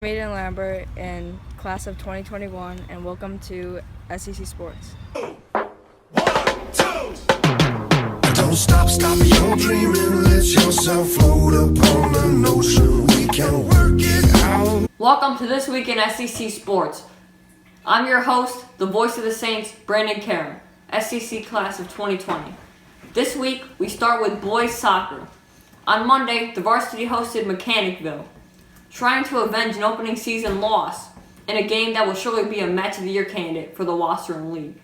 Maiden Lambert in class of 2021, and welcome to SCC Sports. 1, 2. Don't stop your dreaming. Let yourself float upon an ocean. We can work it out. Welcome to This Week in SCC Sports. I'm your host, the voice of the Saints, Brandon KARAM, SCC class of 2020. This week, we start with boys soccer. On Monday, the varsity hosted Mechanicville, trying to avenge an opening season loss in a game that will surely be a match of the year candidate for the LUZERNE League.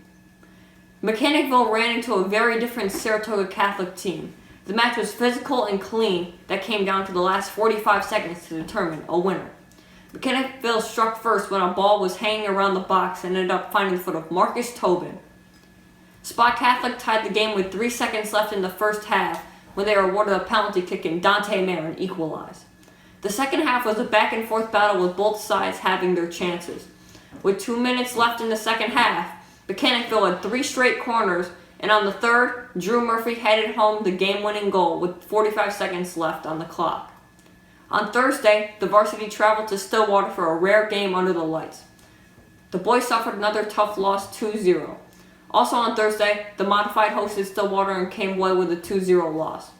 Mechanicville ran into a very different Saratoga Catholic team. The match was physical and clean that came down to the last 45 seconds to determine a winner. Mechanicville struck first when a ball was hanging around the box and ended up finding the foot of Marcus Tobin. Spot Catholic tied the game with 3 seconds left in the first half when they were awarded a penalty kick and Dante Marin equalized. The second half was a back-and-forth battle with both sides having their chances. With 2 minutes left in the second half, Mechanicville had 3 straight corners, and on the third, Drew Murphy headed home the game-winning goal with 45 seconds left on the clock. On Thursday, the varsity traveled to Stillwater for a rare game under the lights. The boys suffered another tough loss, 2-0. Also on Thursday, the Modified hosted Stillwater and came away with a 2-0 loss.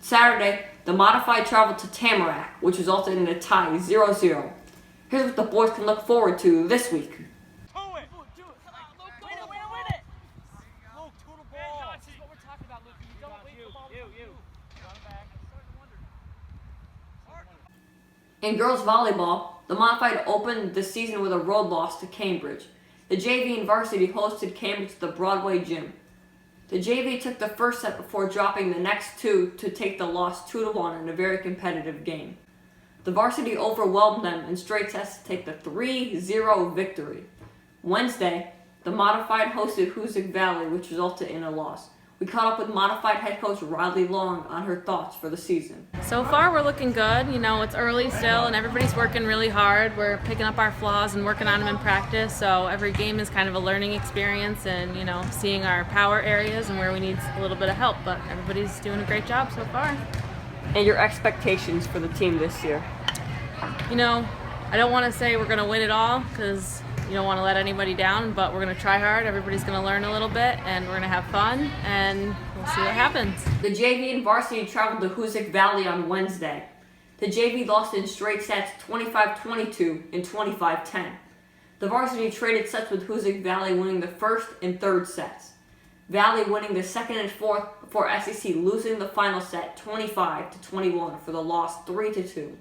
Saturday, the Modified traveled to Tamarack, which resulted in a tie, 0-0. Here's what the boys can look forward to this week. In girls volleyball, the Modified opened the season with a road loss to Cambridge. The JV and varsity hosted Cambridge at the Broadway Gym. The JV took the first set before dropping the next 2 to take the loss 2-1 in a very competitive game. The varsity overwhelmed them in straight sets to take the 3-0 victory. Wednesday, the Modified hosted HOOSIC Valley, which resulted in a loss. We caught up with Modified head coach Riley Long on her thoughts for the season. So far, we're looking good. You know, it's early still, and everybody's working really hard. We're picking up our flaws and working on them in practice. So every game is kind of a learning experience, and you know, seeing our power areas and where we need a little bit of help. But everybody's doing a great job so far. And your expectations for the team this year? You know, I don't want to say we're going to win it all because you don't want to let anybody down, but we're going to try hard. Everybody's going to learn a little bit, and we're going to have fun, and we'll see what happens. The JV and varsity traveled to HOOSIC Valley on Wednesday. The JV lost in straight sets 25-22 and 25-10. The varsity traded sets with HOOSIC Valley, winning the first and third sets. Valley winning the second and fourth before SEC losing the final set 25-21 for the loss 3-2.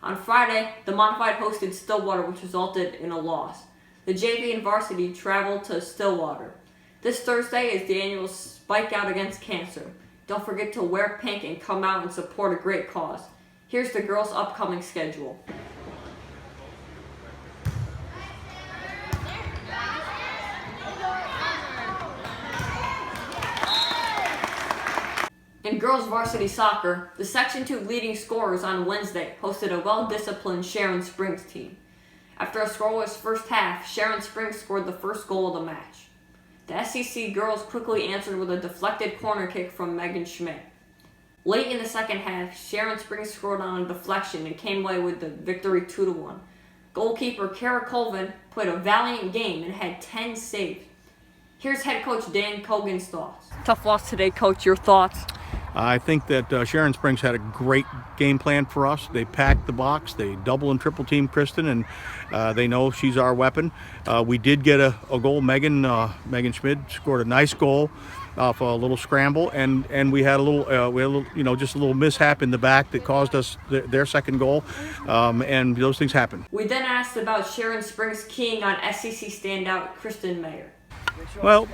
On Friday, the Modified hosted Stillwater, which resulted in a loss. The JV and varsity traveled to Stillwater. This Thursday is the annual Spike Out Against Cancer. Don't forget to wear pink and come out and support a great cause. Here's the girls' upcoming schedule. In girls varsity soccer, the Section 2 leading scorers on Wednesday hosted a well-disciplined SHARON Springs team. After a scoreless first half, SHARON Springs scored the first goal of the match. The SCC girls quickly answered with a deflected corner kick from Megan Schmidt. Late in the second half, SHARON Springs scored on a deflection and came away with the victory 2-1. Goalkeeper Kara Colvin played a valiant game and had 10 saves. Here's head coach Dan COGAN's thoughts. Tough loss today, coach. Your thoughts? I think that SHARON Springs had a great game plan for us. They packed the box, they double and triple team KRISTEN, and they know she's our weapon. We did get a goal. Megan Schmidt scored a nice goal off a little scramble, and we had a little, just a little mishap in the back that caused us their second goal, and those things happen. We then asked about SHARON Springs keying on SCC standout KRISTEN MAHER. Well,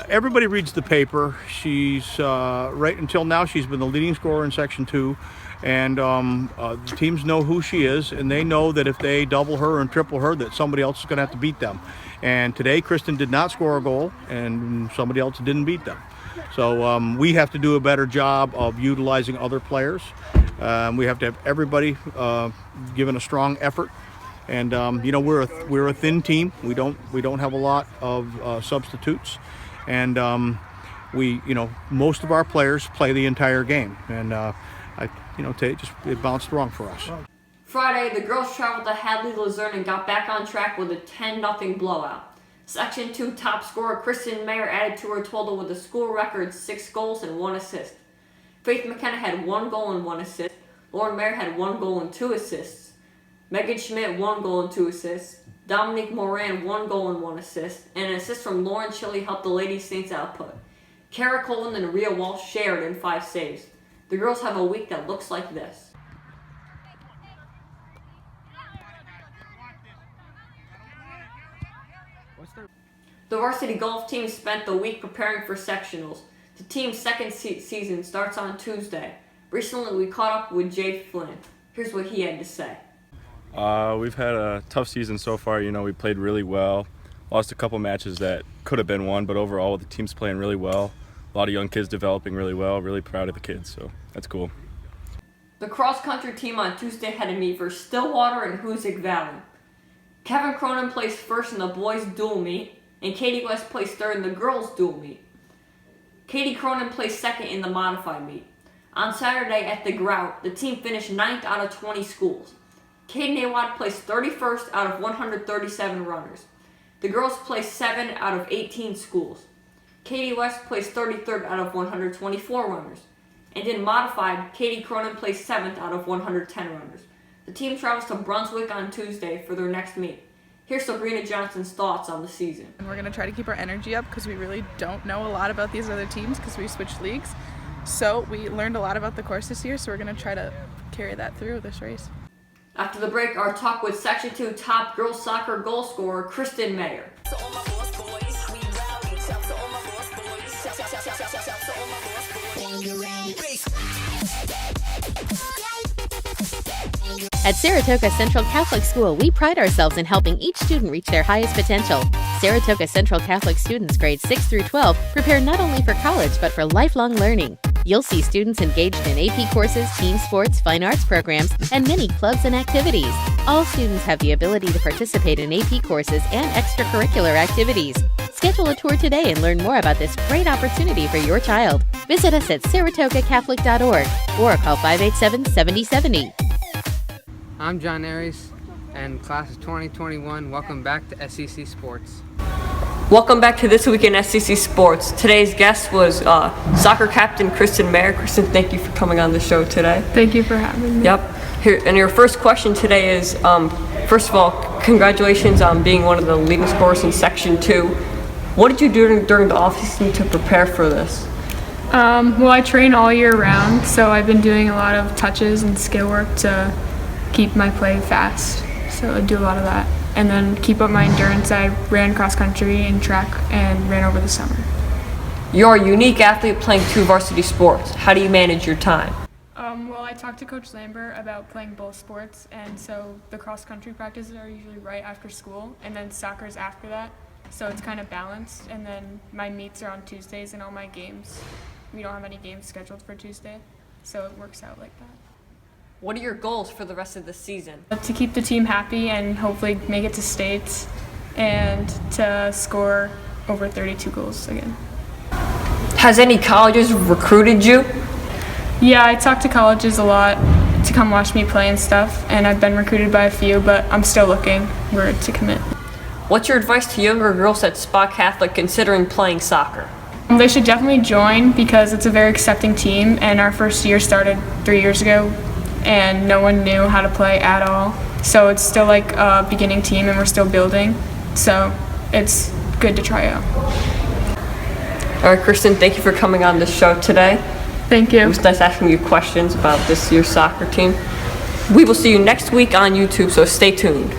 everybody reads the paper. She's right until now she's been the leading scorer in Section 2, and the teams know who she is, and they know that if they double her and triple her, that somebody else is going to have to beat them. And today, KRISTEN did not score a goal, and somebody else didn't beat them. So we have to do a better job of utilizing other players. We have to have everybody giving a strong effort. And we're a thin team. We don't have a lot of substitutes, and most of our players play the entire game. And it bounced wrong for us. Friday, the girls traveled to HADLEY, LUZERNE and got back on track with a 10-0 blowout. Section 2 top scorer KRISTEN MAHER added to her total with a school record 6 goals and 1 assist. Faith McKenna had 1 goal and 1 assist. Lauren Mayer had 1 goal and 2 assists. Megan Schmidt 1 goal and 2 assists. Dominique Moran 1 goal and 1 assist. And an assist from Lauren Chili helped the Lady Saints output. Kara Colvin and Rhea Walsh shared in 5 saves. The girls have a week that looks like this. The varsity golf team spent the week preparing for sectionals. The team's second season starts on Tuesday. Recently, we caught up with Jay Flynn. Here's what he had to say. We've had a tough season so far. You know, we played really well. Lost a couple matches that could have been won, but overall the team's playing really well. A lot of young kids developing really well. Really proud of the kids, so that's cool. The cross-country team on Tuesday had to meet for Stillwater and HOOSIC Valley. Kevin Cronin placed first in the boys' dual meet, and Katie West placed third in the girls' dual meet. Katie Cronin placed second in the modified meet. On Saturday at the Grout, the team finished 9th out of 20 schools. Katie Nawad placed 31st out of 137 runners. The girls placed 7 out of 18 schools. Katie West placed 33rd out of 124 runners. And in modified, Katie Cronin placed 7th out of 110 runners. The team travels to Brunswick on Tuesday for their next meet. Here's Sabrina Johnson's thoughts on the season. We're going to try to keep our energy up because we really don't know a lot about these other teams because we switched leagues. So we learned a lot about the course this year, so we're going to try to carry that through this race. After the break, our talk with Section 2 top girls soccer goal scorer, KRISTEN MAHER. At Saratoga Central Catholic School, we pride ourselves in helping each student reach their highest potential. Saratoga Central Catholic students grades 6 through 12 prepare not only for college, but for lifelong learning. You'll see students engaged in AP courses, team sports, fine arts programs, and many clubs and activities. All students have the ability to participate in AP courses and extracurricular activities. Schedule a tour today and learn more about this great opportunity for your child. Visit us at saratogacatholic.org or call 587-7070. I'm John Aries, and class of 2021. Welcome back to SCC Sports. Welcome back to This Week in SCC Sports. Today's guest was soccer captain KRISTEN MAHER. KRISTEN, thank you for coming on the show today. Thank you for having me. Yep. Here, and your first question today is, first of all, congratulations on being one of the leading scorers in Section 2. What did you do during the offseason to prepare for this? Well, I train all year round, so I've been doing a lot of touches and skill work to keep my play fast. So I do a lot of that. And then keep up my endurance. I ran cross country and track and ran over the summer. You're a unique athlete playing 2 varsity sports. How do you manage your time? Well, I talked to Coach Lambert about playing both sports, and so the cross country practices are usually right after school, and then soccer's after that. So it's kind of balanced, and then my meets are on Tuesdays and all my games. We don't have any games scheduled for Tuesday, so it works out like that. What are your goals for the rest of the season? To keep the team happy and hopefully make it to states and to score over 32 goals again. Has any colleges recruited you? Yeah, I talk to colleges a lot to come watch me play and stuff, and I've been recruited by a few, but I'm still looking where to commit. What's your advice to younger girls at Spa Catholic considering playing soccer? They should definitely join because it's a very accepting team, and our first year started 3 years ago, and no one knew how to play at all. So it's still like a beginning team, and we're still building. So it's good to try out. All right, KRISTEN, thank you for coming on this show today. Thank you. It was nice asking you questions about this year's soccer team. We will see you next week on YouTube, so stay tuned.